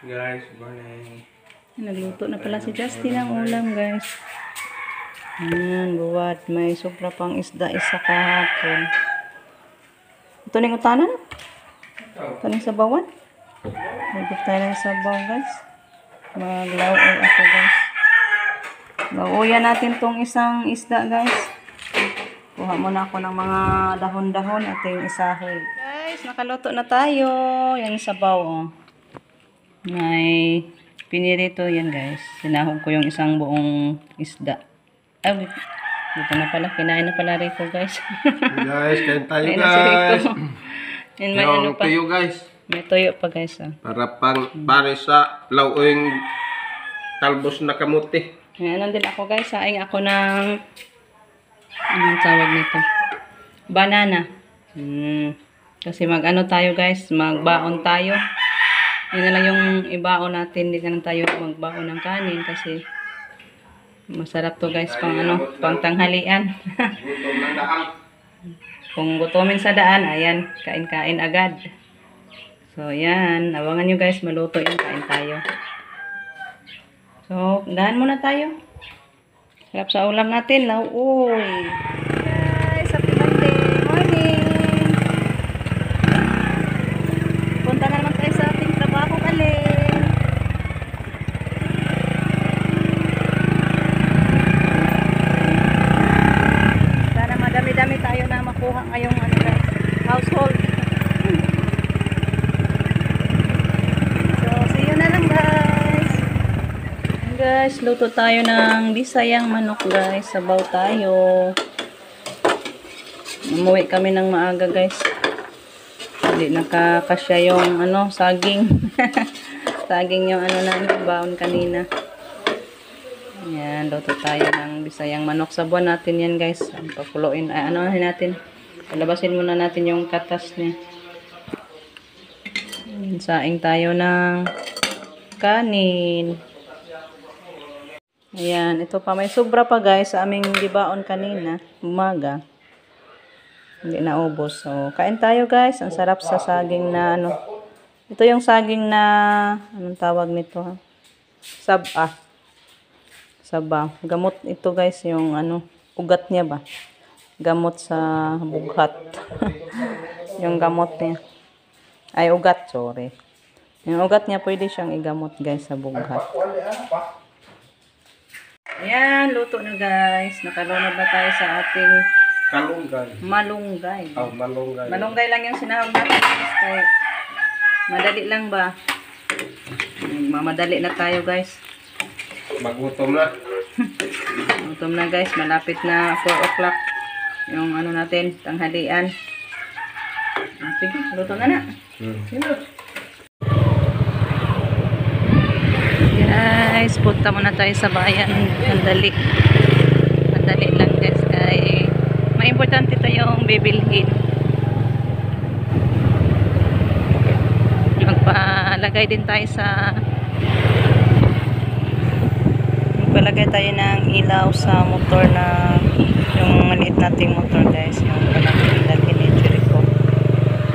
Guys, morning. Nagluto na pala si Justin ng ulam, guys. Ayan, buwad. May sobra pang isda isa kahapon. Ito na yung utanan? Ito na yung sabawan? Nagluto tayo ng sabaw, guys. Maglauoy ako, guys. Lauoyan natin tong isang isda, guys. Kuha muna ako ng mga dahon-dahon at yung isahoy. Guys, nakaluto na tayo. Yan yung sabaw, oh. May pinirito yan, guys. Sinahog ko yung isang buong isda. Ay, dito na pala. Kinain na pala Rico, guys. Guys, kain tayo, Kain na si Rico. guys. Yan, may ano pa. Tuyo, guys. May tuyo pa, guys. Ah. Para pare sa lauing talbos na kamuti. Ayan, din ako, guys. Saing ako ng anong tawag nito? Banana. Kasi mag-ano tayo, guys. Magbaon tayo. Yun na lang yung ibaon natin. Hindi na tayo magbaon ng kanin kasi masarap to, guys, pang ano, pang tanghalian. Gutom ng daan. Kung gutomin sa daan, ayan, kain-kain agad. So, yan. Abangan nyo, guys, maluto yung kain tayo. So, dahan muna tayo. Sarap sa ulam natin, lauoy. Guys, happy Monday morning. Punta na naman tayo sa ating trabaho, kalin. Sana madami-dami tayo na makuha ngayong ano, guys, household. So, see you na lang, guys. Guys, luto tayo ng bisayang manok, guys. Sabaw tayo. Umuwi kami ng maaga, guys. Hindi nakakasya yung ano, saging. Saging yung ano na baon kanina. Ayan, luto tayo ng bisayang manok. Sabuan natin yan, guys. Pakuloyin, ano natin. Palabasin muna natin yung katas niya. Ayan, saing tayo ng kanin. Ayan, ito pa. May sobra pa, guys, sa aming gibaon kanina. Umaga. Hindi naubos. So, kain tayo, guys. Ang sarap sa saging na ano. Ito yung saging na anong tawag nito, ha? Saba. Gamot ito, guys, yung ano, ugat niya ba? Gamot sa bughat. Yung gamot niya. Ay, ugat, sorry. Yung ugat niya pwede siyang igamot, guys, sa bughat. Ayan, luto na, guys. Nakalunod na tayo sa ating malunggay. Oh, malunggay. Malunggay lang yung sinahog natin. Kaya madali lang ba? Mamadali na tayo, guys. Magutom na. Gutom na, guys. Malapit na 4 o'clock. Yung ano natin, tanghalian. Sige, luto na na. Sige. Guys, punta muna tayo sa bayan. Madali. Madali lang, guys. Kaya may importante tayong bibilhin. Magpalagay din tayo sa magpalagay tayo ng ilaw sa motor na yung maliit nating motor, guys. Yung walang ilagin ni Jericho.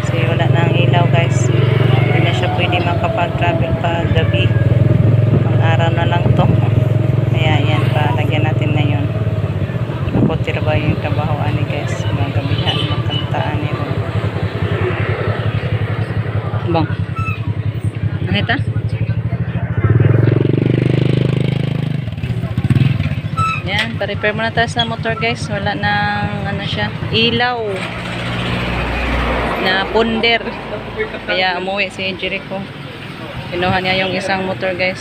Kasi wala nang ilaw, guys. Hindi na siya pwede makapag-travel pa gabi. Pang-araw na lang to. Kaya yan, palagyan natin na yun. Ako tira yung trabahoan ni, guys. Mga gabihan, makantaan ni mo. Bang. Ano ito? Yan, pa-repair muna tayo sa motor, guys. Wala nang ano siya, ilaw na punder. Kaya umuwi si Jericho. Kinuha niya yung isang motor, guys.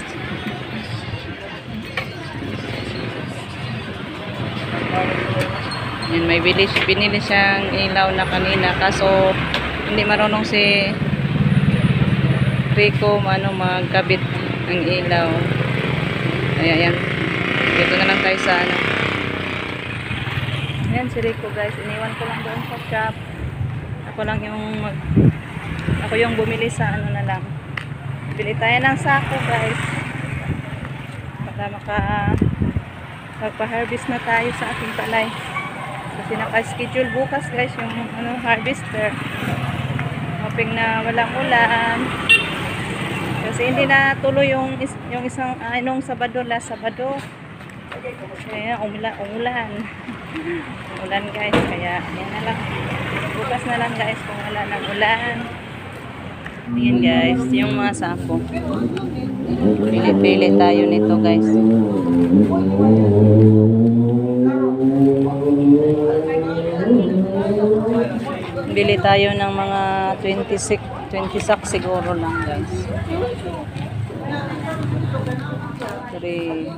Yan, may binili siyang ilaw na kanina. Kaso, hindi marunong si Rico magkabit ng ilaw. Ayan, yan. Dito na lang tayo sa ano. Ayan si Rico, guys. Iniwan ko lang doon sa shop. Ako yung bumili sa ano na lang. Bili tayo ng sako, guys. Para magpa-harvest na tayo sa ating palay. Kasi naka-schedule bukas, guys, yung ano, harvester. Hoping na walang ulan. Kasi hindi na tuloy yung isang nung Sabado, last Sabado. Kaya umulan. Ulan guys, kaya yan na lang. Bukas na lang guys kung wala ng ulan. Ayan guys, yung mga sako. Pili-pili tayo nito guys. Bili tayo ng mga 20 sacks siguro lang guys. 3,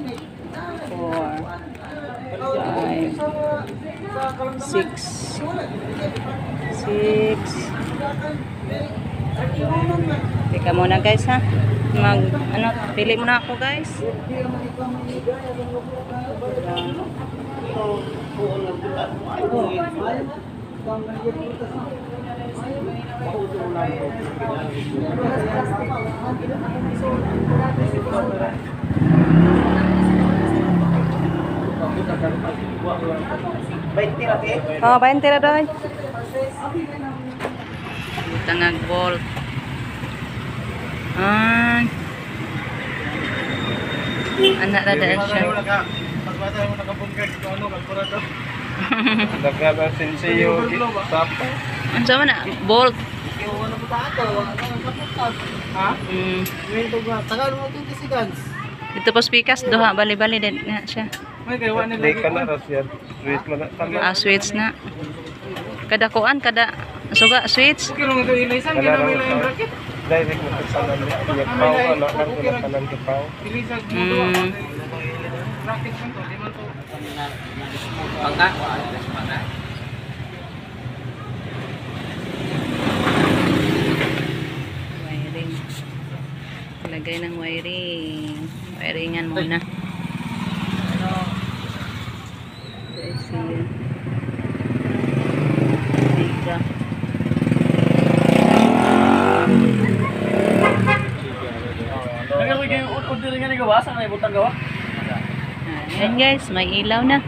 4, 5, 6. Teka muna guys ha. Pili muna ako guys. Oh, 20 na doon. Tangag bolt. Anak na dahil siya. Nagkala sensiyo sapa. Ano sa na? Bolt. Ha? Tagal mo 20 seconds. Dito po speakers, doha, bali-bali din na siya. Di ka na rasyan. Sweet mo na. Switch na. Kada kuan, kada suga, switch. Direct mo sa sanan niya. Pao, ano, lang ko na sanan ni Pao. Wiring. Lagay ng wiring. Wiringan muna. Tiga. Ayan guys, may ilaw na.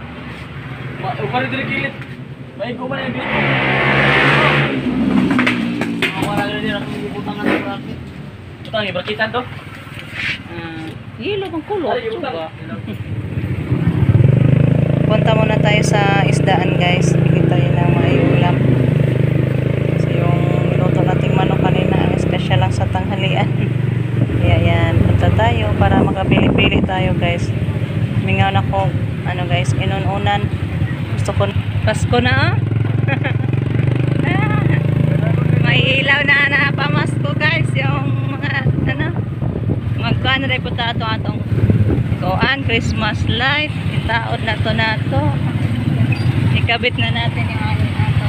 Ilaw ang kulot. Punta muna tayo sa isdaan guys. Bigyan tayo ng may ulam. Kasi yung niluto nating manok kanina ang special lang sa tanghalian. Kaya yan, punta tayo para makabili-bili tayo guys. Mingaw na ko, ano guys, inununan. Gusto ko, Pasko na may ilaw na pamasko guys. Yung mga, magkano rin po atong kuan, Christmas light. Itaod na to. Ikabit na natin yung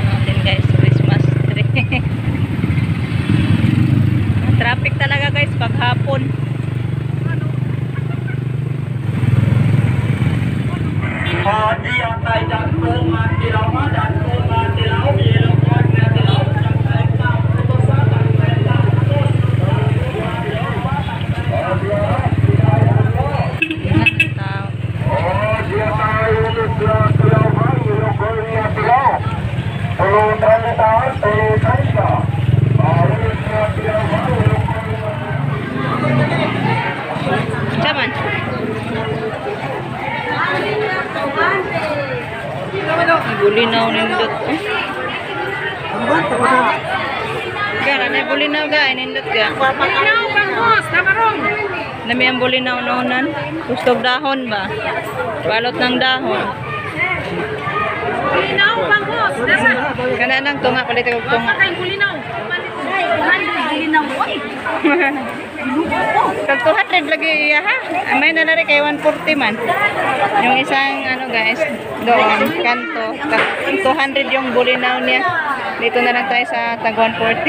natin guys, Christmas tree. Traffic talaga guys pag hapon. Caman. Bulinaw nindot. Gara na bulinaw ga nindot ga. Bulinaw bangos, tamarong. Nami ang bulinaw nonan. Gustog dahon ba? Balot ng dahon. Bulinaw bangos, dasa. Kana nang tunga palit og tunga. Kay bulinaw. Bulinaw oy. Kag 200 lagi iya ha. May na rin kay 140 man. Yung isang ano guys, doon kanto. 200 yung bulinaw niya. Dito na lang tayo sa tag 140.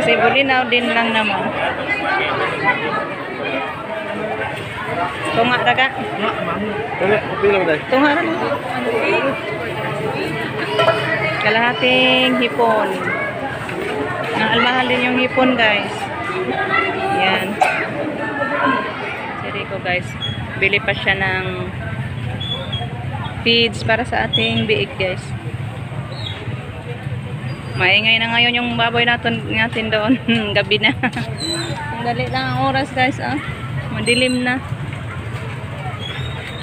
Kasi bulinaw din lang naman. Tunga daga. Tunga ra. Kalahating hipon. Mahal din yung hipon guys. Yan. Si Rico guys, bili pa siya ng feeds para sa ating biik guys. Maingay na ngayon yung baboy natin doon. Gabi na. Ang dali lang ang oras guys. Madilim na.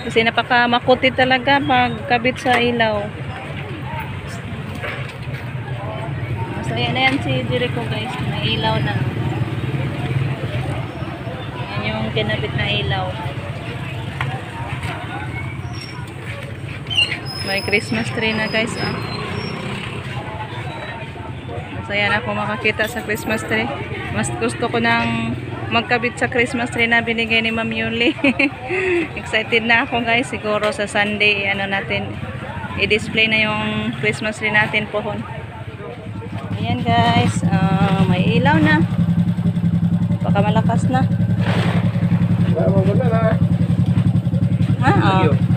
Kasi napakamakuti talaga pag kabit sa ilaw. Masaya na yan si Jericho guys. May ilaw na. Yan yung kinabit na ilaw. May Christmas tree na guys. Masaya na ako makakita sa Christmas tree. Mas gusto ko nang magkabit sa Christmas tree na binigay ni Ma'am Yuli. Excited na ako guys. Siguro sa Sunday, natin, i-display na yung Christmas tree natin pohon. Ayan guys. May ilaw na. Baka malakas na.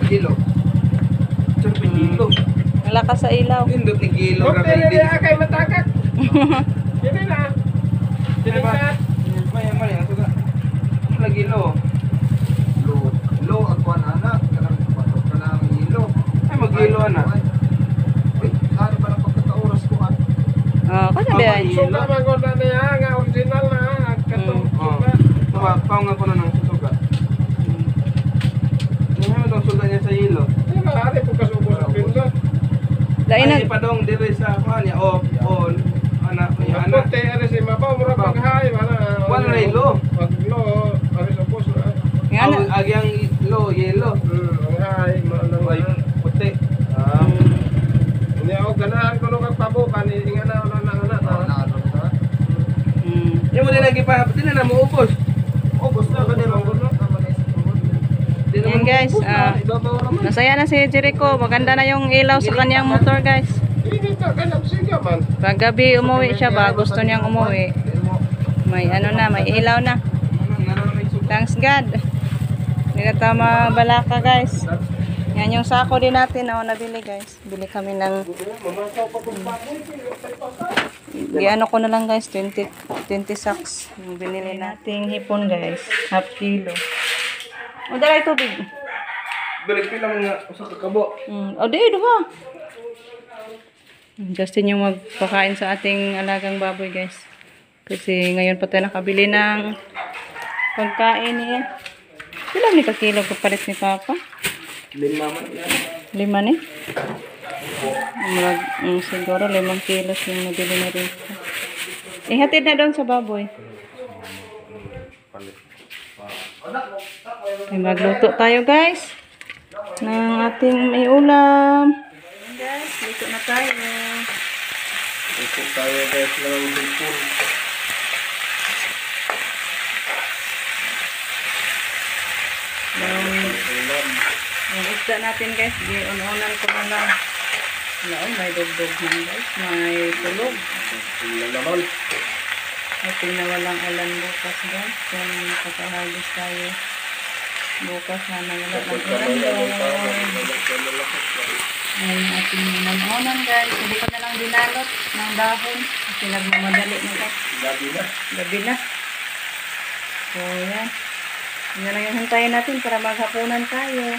Gilo. Gilo. Malakas sa ilaw. Pindot ni Gilo. Hindi na kay matakak. Hindi na. Sino ba? Mali. Ang suga. Lagi lo. Lo ako anak. Kanang patok ka ng ilo. Ay mag-ilo anak. Wait, ano ba ng pagkatauras ko an? Kasi ba yan? Suga magod na niya nga original na. Katong suga. Paungan ko na ng suga. Ano mo itong suga niya sa ilo? Ay, mahari po kasubo sa pindot. Lain na. Ay, padong dire sa kanya. On. Anak. Anak. Puti, ari si Mabaw, mura paghay. Wala na ilo. Paglo, ari sa pus na. Nga na. Agyang ilo, yelo. Ang hay, manang Ay, puti. Hindi ako ganahan ko nung kagpabukan, nga na Yung mo din lagi pa, di na maubos. Ubus na ka nila. Ayan guys. Masaya na si Jericho. Maganda na yung ilaw sa kanyang motor guys. Hindi ka ganap siya man. Pag gabi umuwi siya ba, gusto niyang umuwi. May may ilaw na. Thanks God. Hindi na tayo mabalaka guys. Yan yung sako din natin nabili guys. Bili kami ng ano ko na lang guys, 20 sacks. Yung binili nating hipon guys, half kilo. O dala tubig. Balik pila mga usa ka kabo. O di duha. Justin yung magpakain sa ating alagang baboy guys. Kasi ngayon pa tayo nakabili ng pagkain niya. Ilan ni kakilo kapalit ni Papa? 5 man yan. 5 ni? Siguro 5 kilos yung nabili na rin. Ihatid na doon sa baboy. Magluto tayo guys ng ating may ulam. Guys, luto na tayo. Ito tayo guys ng hipon. Yung isda natin guys, unan ko na lang. May dugdog na guys, may tulog. Naman. Ating na walang ulan bukas guys. Kung kakahagis tayo bukas na wala ng ulan. Ngayon ating nanunan guys. Hindi ko na lang dinalot ng dahon. Kasi nagmamadali na guys. Gabi na. So yan. Yan lang yung hintayin natin para maghapunan tayo.